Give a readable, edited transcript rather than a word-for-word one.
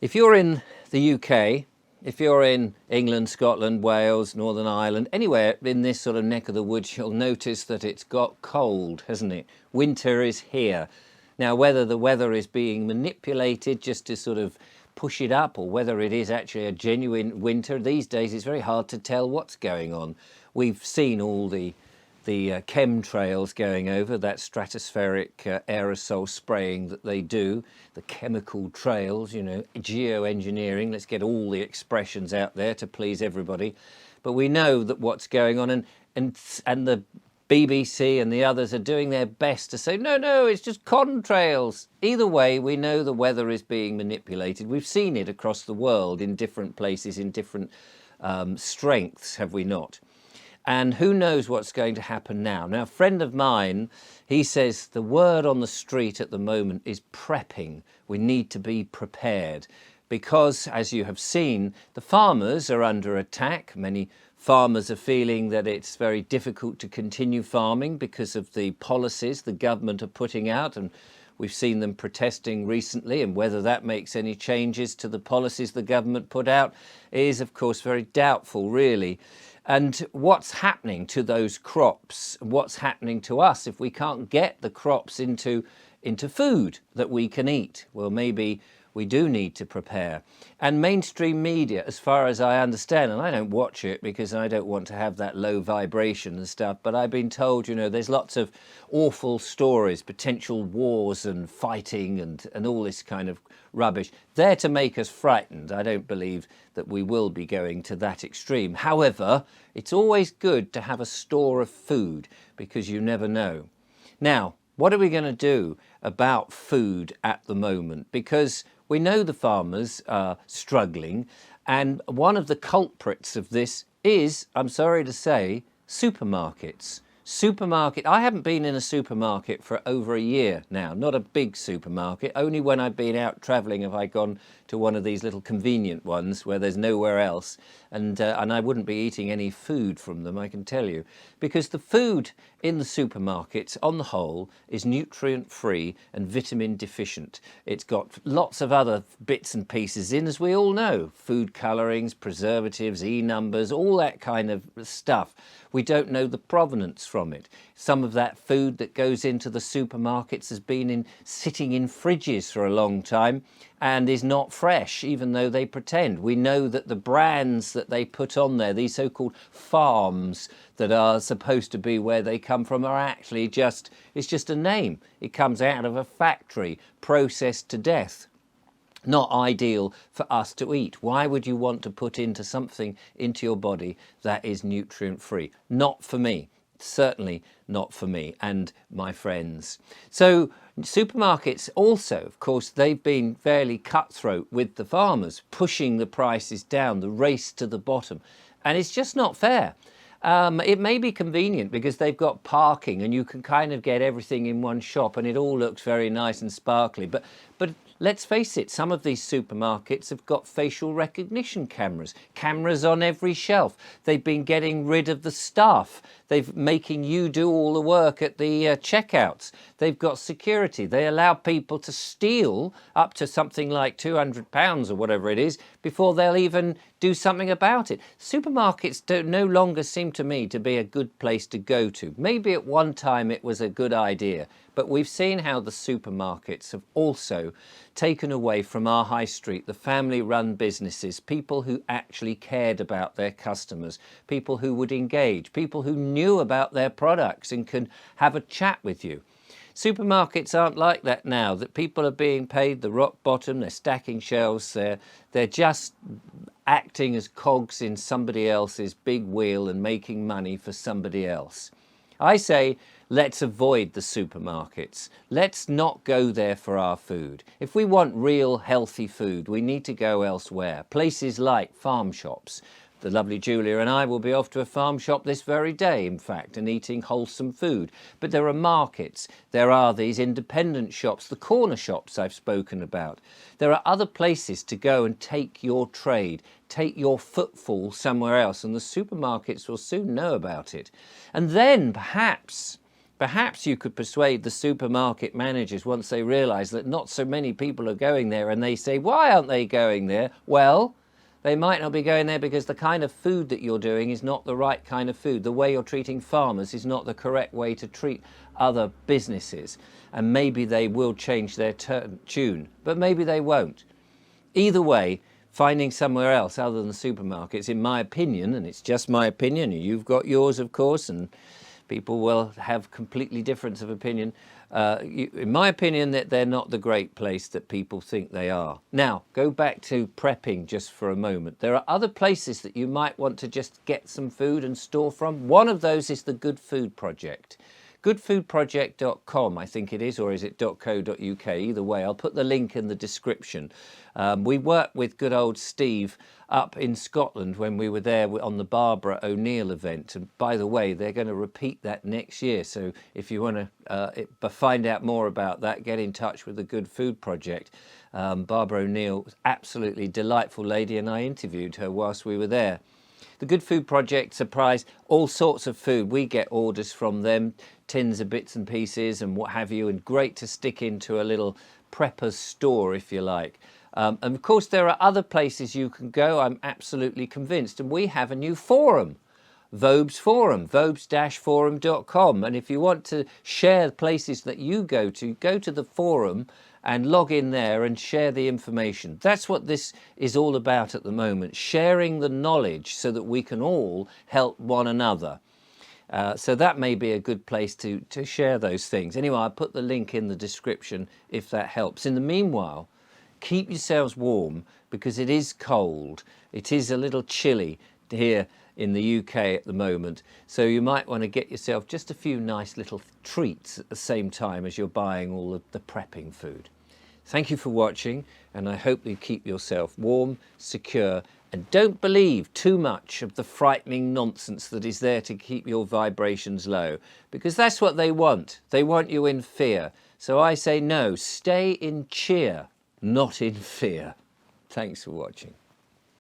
If you're in the UK, if you're in England, Scotland, Wales, Northern Ireland, anywhere in this sort of neck of the woods, you'll notice that it's got cold, hasn't it? Winter is here. Now, whether the weather is being manipulated just to sort of push it up or whether it is actually a genuine winter, these days it's very hard to tell what's going on. We've seen all the chemtrails going over, that stratospheric aerosol spraying that they do, the chemical trails, you know, geoengineering. Let's get all the expressions out there to please everybody. But we know that what's going on, and the BBC and the others are doing their best to say, no, it's just contrails. Either way, we know the weather is being manipulated. We've seen it across the world in different places, in different strengths, have we not? And who knows what's going to happen now. Now, a friend of mine, he says the word on the street at the moment is prepping. We need to be prepared because, as you have seen, the farmers are under attack. Many farmers are feeling that it's very difficult to continue farming because of the policies the government are putting out, and we've seen them protesting recently, and whether that makes any changes to the policies the government put out is, of course, very doubtful, really. And what's happening to those crops? What's happening to us if we can't get the crops into food that we can eat? Well, maybe we do need to prepare. And mainstream media, as far as I understand, and I don't watch it because I don't want to have that low vibration and stuff, but I've been told, you know, there's lots of awful stories, potential wars and fighting and all this kind of rubbish. They're to make us frightened. I don't believe that we will be going to that extreme. However, it's always good to have a store of food because you never know. Now, what are we going to do about food at the moment? Because we know the farmers are struggling, and one of the culprits of this is, I'm sorry to say, supermarkets. I haven't been in a supermarket for over a year now, not a big supermarket. Only when I've been out travelling have I gone to one of these little convenient ones where there's nowhere else, and I wouldn't be eating any food from them, I can tell you, because the food in the supermarkets on the whole is nutrient free and vitamin deficient. It's got lots of other bits and pieces in, as we all know, food colourings, preservatives, E-numbers, all that kind of stuff. We don't know the provenance from it. Some of that food that goes into the supermarkets has been sitting in fridges for a long time and is not fresh, even though they pretend. We know that the brands that they put on there, these so-called farms that are supposed to be where they come from, are actually it's just a name. It comes out of a factory, processed to death. Not ideal for us to eat. Why would you want to put something into your body that is nutrient free? Not for me. Certainly not for me and my friends. So supermarkets also, of course, they've been fairly cutthroat with the farmers, pushing the prices down, the race to the bottom. And it's just not fair. It may be convenient because they've got parking and you can kind of get everything in one shop and it all looks very nice and sparkly. But let's face it, some of these supermarkets have got facial recognition cameras on every shelf. They've been getting rid of the staff. They're making you do all the work at the checkouts. They've got security. They allow people to steal up to something like £200 or whatever it is before they'll even do something about it. Supermarkets no longer seem to me to be a good place to go to. Maybe at one time it was a good idea, but we've seen how the supermarkets have also taken away from our high street the family-run businesses, people who actually cared about their customers, people who would engage, people who knew about their products and could have a chat with you. Supermarkets aren't like that now, that people are being paid the rock bottom, they're stacking shelves, they're just acting as cogs in somebody else's big wheel and making money for somebody else. I say, let's avoid the supermarkets. Let's not go there for our food. If we want real healthy food, we need to go elsewhere. Places like farm shops. The lovely Julia and I will be off to a farm shop this very day, in fact, and eating wholesome food. But there are markets, there are these independent shops, the corner shops I've spoken about. There are other places to go and take your trade, take your footfall somewhere else, and the supermarkets will soon know about it. And then perhaps Perhaps you could persuade the supermarket managers once they realise that not so many people are going there, and they say, why aren't they going there? Well, they might not be going there because the kind of food that you're doing is not the right kind of food. The way you're treating farmers is not the correct way to treat other businesses. And maybe they will change their tune, but maybe they won't. Either way, finding somewhere else other than supermarkets, in my opinion, and it's just my opinion, you've got yours, of course, and people will have completely different of opinion. In my opinion, that they're not the great place that people think they are. Now, go back to prepping just for a moment. There are other places that you might want to just get some food and store from. One of those is the Good Food Project. Goodfoodproject.com, I think it is, or is it .co.uk? Either way, I'll put the link in the description. We worked with good old Steve up in Scotland when we were there on the Barbara O'Neill event. And by the way, they're going to repeat that next year. So if you want to find out more about that, get in touch with the Good Food Project. Barbara O'Neill was absolutely delightful lady, and I interviewed her whilst we were there. The Good Food Project supplies all sorts of food. We get orders from them, tins of bits and pieces and what have you, and great to stick into a little prepper's store, if you like. And of course, there are other places you can go, I'm absolutely convinced. And we have a new forum, Vobes Forum, vobes-forum.com. And if you want to share places that you go to the forum and log in there and share the information. That's what this is all about at the moment, sharing the knowledge so that we can all help one another. So that may be a good place to share those things. Anyway, I'll put the link in the description if that helps. In the meanwhile, keep yourselves warm because it is cold. It is a little chilly here in the UK at the moment. So you might want to get yourself just a few nice little treats at the same time as you're buying all of the prepping food. Thank you for watching, and I hope you keep yourself warm, secure, and don't believe too much of the frightening nonsense that is there to keep your vibrations low, because that's what they want. They want you in fear. So I say no, stay in cheer, not in fear. Thanks for watching.